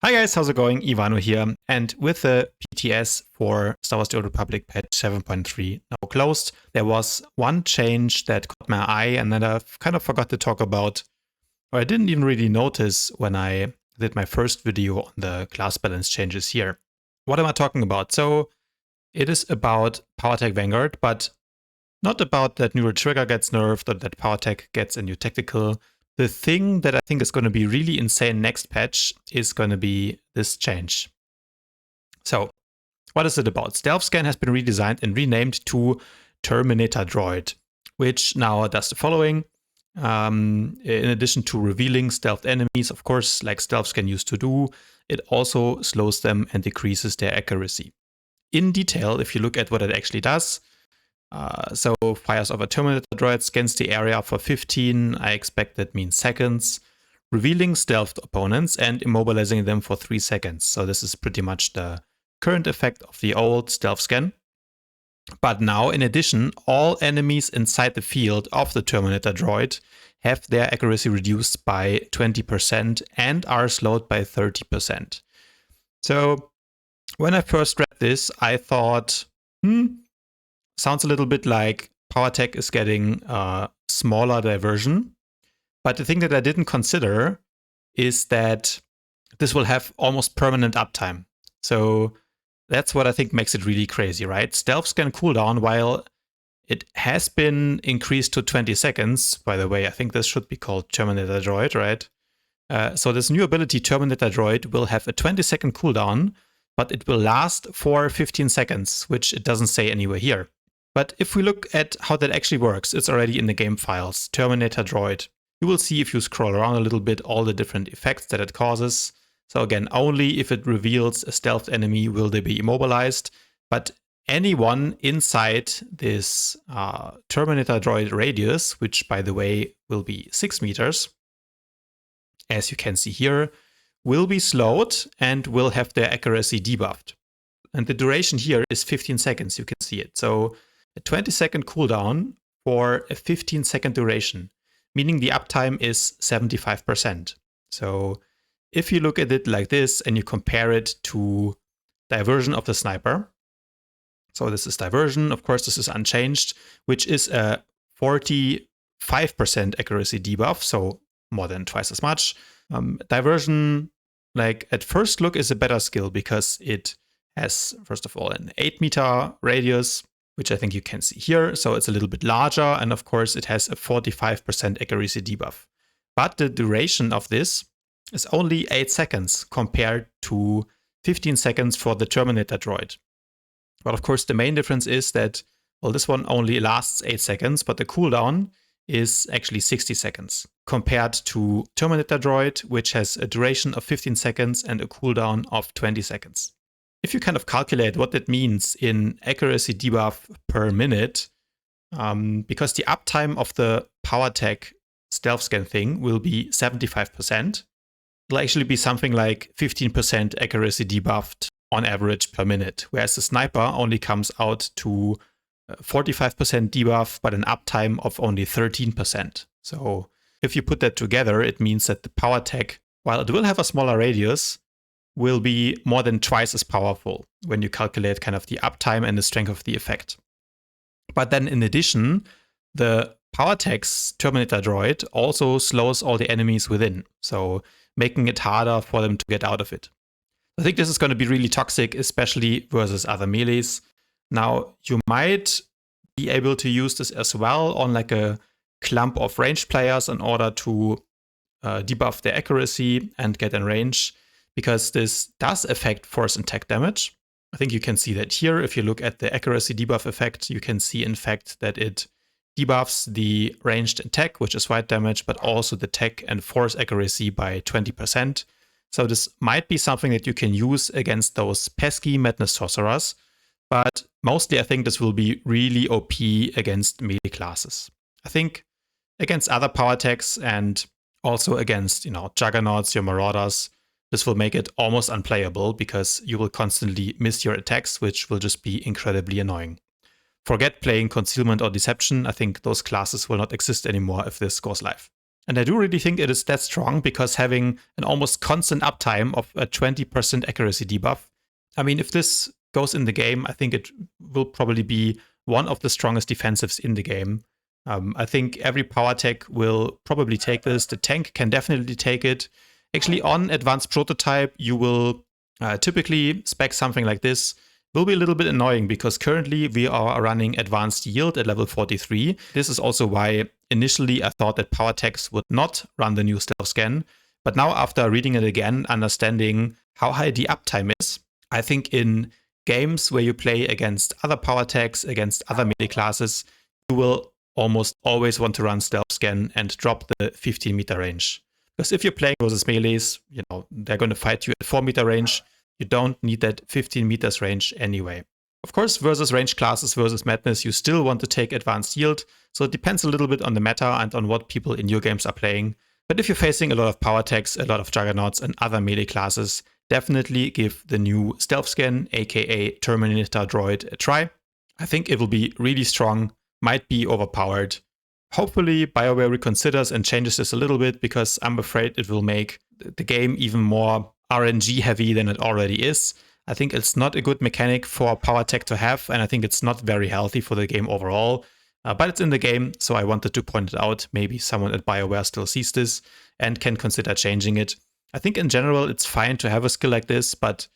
Hi guys, how's it going? Ivano here. And with the PTS for Star Wars: The Old Republic patch 7.3 now closed, there was one change that caught my eye and that I've kind of forgot to talk about, or I didn't even really notice when I did my first video on the class balance changes here. What am I talking about? So it is about PowerTech Vanguard, but not about that neural trigger gets nerfed or that PowerTech gets a new tactical. The thing that I think is going to be really insane next patch is going to be this change. So what is it about? Stealth Scan has been redesigned and renamed to Terminator Droid, which now does the following. In addition to revealing stealth enemies, of course, like Stealth Scan used to do, it also slows them and decreases their accuracy. In detail, if you look at what it actually does, so fires off a Terminator Droid, scans the area for 15, I expect that means seconds, revealing stealth opponents and immobilizing them for 3 seconds. So this is pretty much the current effect of the old stealth scan. But now, in addition, all enemies inside the field of the Terminator Droid have their accuracy reduced by 20% and are slowed by 30%. So when I first read this, I thought, sounds a little bit like PowerTech is getting a smaller diversion. But the thing that I didn't consider is that this will have almost permanent uptime. So that's what I think makes it really crazy, right? Stealth Scan cooldown, while it has been increased to 20 seconds, by the way, I think this should be called Terminator Droid, right? So this new ability, Terminator Droid, will have a 20-second cooldown, but it will last for 15 seconds, which it doesn't say anywhere here. But if we look at how that actually works, it's already in the game files, Terminator Droid. You will see if you scroll around a little bit all the different effects that it causes. So again, only if it reveals a stealth enemy will they be immobilized, but anyone inside this Terminator Droid radius, which by the way will be 6 meters, as you can see here, will be slowed and will have their accuracy debuffed. And the duration here is 15 seconds, you can see it. So a 20-second cooldown for a 15-second duration, meaning the uptime is 75%. So if you look at it like this and you compare it to diversion of the sniper, so this is diversion, of course this is unchanged, which is a 45% accuracy debuff, so more than twice as much. Diversion, like at first look, is a better skill because it has, first of all, an 8-meter radius, which I think you can see here. So it's a little bit larger. And of course, it has a 45% accuracy debuff. But the duration of this is only 8 seconds compared to 15 seconds for the Terminator Droid. But of course, the main difference is that, well, this one only lasts 8 seconds, but the cooldown is actually 60 seconds compared to Terminator Droid, which has a duration of 15 seconds and a cooldown of 20 seconds. If you kind of calculate what that means in accuracy debuff per minute, because the uptime of the PowerTech stealth scan thing will be 75%, it'll actually be something like 15% accuracy debuffed on average per minute, whereas the sniper only comes out to 45% debuff, but an uptime of only 13%. So if you put that together, it means that the PowerTech, while it will have a smaller radius, will be more than twice as powerful when you calculate kind of the uptime and the strength of the effect. But then in addition, the PowerTech's Terminator Droid also slows all the enemies within, so making it harder for them to get out of it. I think this is going to be really toxic, especially versus other melees. Now, you might be able to use this as well on like a clump of ranged players in order to debuff their accuracy and get in range, because this does affect force and tech damage. I think you can see that here. If you look at the accuracy debuff effect, you can see in fact that it debuffs the ranged and tech, which is white damage, but also the tech and force accuracy by 20%. So this might be something that you can use against those pesky Madness Sorcerers, but mostly I think this will be really OP against melee classes. I think against other PowerTechs and also against, Juggernauts, your Marauders, this will make it almost unplayable because you will constantly miss your attacks, which will just be incredibly annoying. Forget playing Concealment or Deception. I think those classes will not exist anymore if this goes live. And I do really think it is that strong because having an almost constant uptime of a 20% accuracy debuff, I mean, if this goes in the game, I think it will probably be one of the strongest defensives in the game. I think every PowerTech will probably take this. The tank can definitely take it. Actually, on advanced prototype, you will typically spec something like this. Will be a little bit annoying because currently we are running advanced yield at level 43. This is also why initially I thought that PowerTechs would not run the new stealth scan. But now after reading it again, understanding how high the uptime is, I think in games where you play against other PowerTechs, against other melee classes, you will almost always want to run stealth scan and drop the 15 meter range. Because if you're playing versus melees, you know, they're going to fight you at 4 meter range. You don't need that 15 meters range anyway. Of course, versus range classes, versus madness, you still want to take advanced yield. So it depends a little bit on the meta and on what people in your games are playing. But if you're facing a lot of PowerTechs, a lot of Juggernauts and other melee classes, definitely give the new stealth scan, aka Terminator Droid, a try. I think it will be really strong, might be overpowered. Hopefully BioWare reconsiders and changes this a little bit, because I'm afraid it will make the game even more RNG heavy than it already is. I think it's not a good mechanic for PowerTech to have, and I think it's not very healthy for the game overall. But it's in the game, so I wanted to point it out. Maybe someone at BioWare still sees this and can consider changing it. I think in general it's fine to have a skill like this, but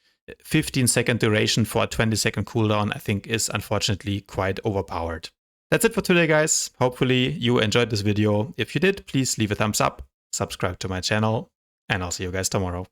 15-second duration for a 20-second cooldown I think is unfortunately quite overpowered. That's it for today, guys. Hopefully you enjoyed this video. If you did, please leave a thumbs up, subscribe to my channel, and I'll see you guys tomorrow.